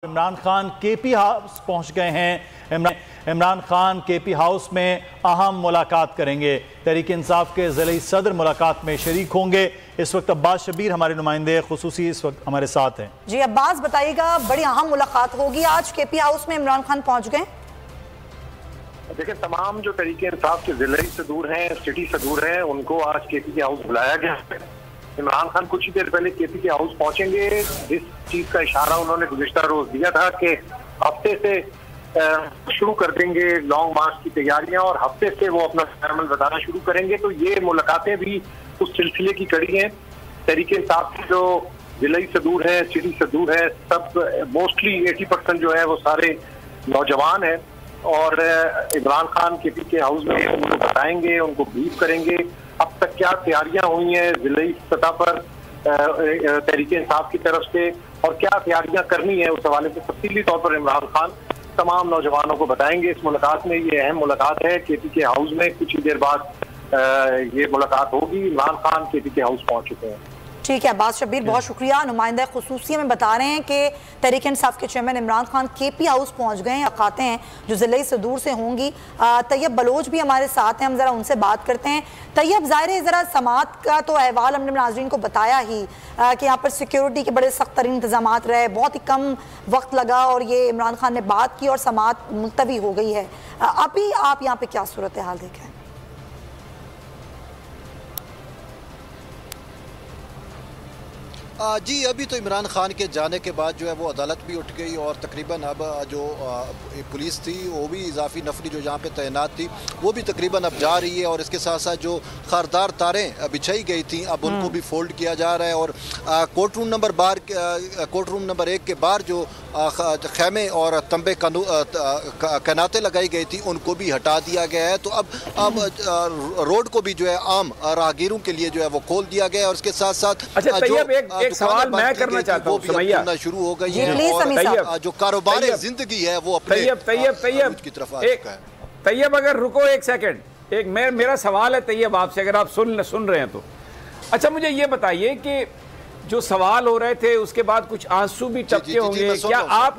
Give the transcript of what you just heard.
Imran Khan KP house पहुंच गए हैं। इमरान खान केपी हाउस में अहम मुलाकात करेंगे। तहरीक इंसाफ के ज़िले सदर मुलाकात में शरीक होंगे। इस वक्त अब्बास शबीर हमारे नुमाइंदे खुसूसी इस वक्त हमारे साथ हैं। जी अब्बास, बताइएगा, बड़ी अहम मुलाकात होगी आज केपी हाउस में, इमरान खान पहुंच गए। देखिए, तमाम जो तहरीक इंसाफ के ज़िले से दूर हैं, सिटी से दूर हैं, उनको आज केपी के हाउस बुलाया गया है। इमरान खान कुछ ही देर पहले केपी के हाउस पहुंचेंगे। जिस चीज का इशारा उन्होंने गुज़िश्ता रोज दिया था कि हफ्ते से शुरू कर देंगे लॉन्ग मार्च की तैयारियां और हफ्ते से वो अपना अमल बताना शुरू करेंगे, तो ये मुलाकातें भी उस सिलसिले की कड़ी हैं। तहरीक इंसाफ के जो जिले से दूर है, सिटी से दूर है, सब मोस्टली 80% जो है वो सारे नौजवान हैं और इमरान खान केपी के हाउस में उनको बताएंगे, उनको ब्रीफ करेंगे अब तक क्या तैयारियां हुई हैं जिले सतह पर तहरीक इंसाफ की तरफ से और क्या तैयारियां करनी है। उस हवाले से तफसीली तौर पर इमरान खान तमाम नौजवानों को बताएंगे। इस मुलाकात में ये अहम मुलाकात है केपी के हाउस में। कुछ ही देर बाद ये मुलाकात होगी। इमरान खान केपी के हाउस पहुंच चुके हैं। ठीक है अब्बास शबीर, बहुत शुक्रिया। नुमाइंदा खुसूसी में बता रहे हैं कि तहरीक इंसाफ के chairman Imran Khan KP house पहुंच गए हैं। अखाते हैं जो ज़िले से दूर से होंगी। तैयब बलोच भी हमारे साथ हैं, हम ज़रा उनसे बात करते हैं। तैयब, ज़ाहिर है ज़रा समात का तो अहवाल हमने नाज़रीन को बताया ही कि यहाँ पर सिक्योरिटी के बड़े सख्त तरीन इंतजाम रहे, बहुत ही कम वक्त लगा और ये इमरान खान ने बात की और समात मुलतवी हो गई है। अभी आप यहाँ पर क्या सूरत हाल देखें? जी, अभी तो इमरान खान के जाने के बाद जो है वो अदालत भी उठ गई और तकरीबन अब जो पुलिस थी वो भी इजाफी नफरी जो यहाँ पे तैनात थी वो भी तकरीबन अब जा रही है और इसके साथ साथ जो खारदार तारें बिछाई गई थी अब उनको भी फोल्ड किया जा रहा है और कोर्ट रूम नंबर 1 के बाहर जो खैमे और तंबे कनातें लगाई गई थी उनको भी हटा दिया गया है। तो अब रोड को भी जो है आम राहगीरों के लिए जो है वो खोल दिया गया है और इसके साथ साथ एक सवाल मैं करना चाहता हूँ, सुमैया शुरू हो गई है और जो कारोबार जिंदगी है वो अपने तैयब की तरफ आ चुका है। तैयब अगर रुको एक सेकंड, एक मेरा सवाल है तैयब आपसे, अगर आप सुन रहे हैं तो। अच्छा, मुझे ये बताइए कि जो सवाल हो रहे थे उसके बाद कुछ आंसू भी टपके होंगे, क्या आप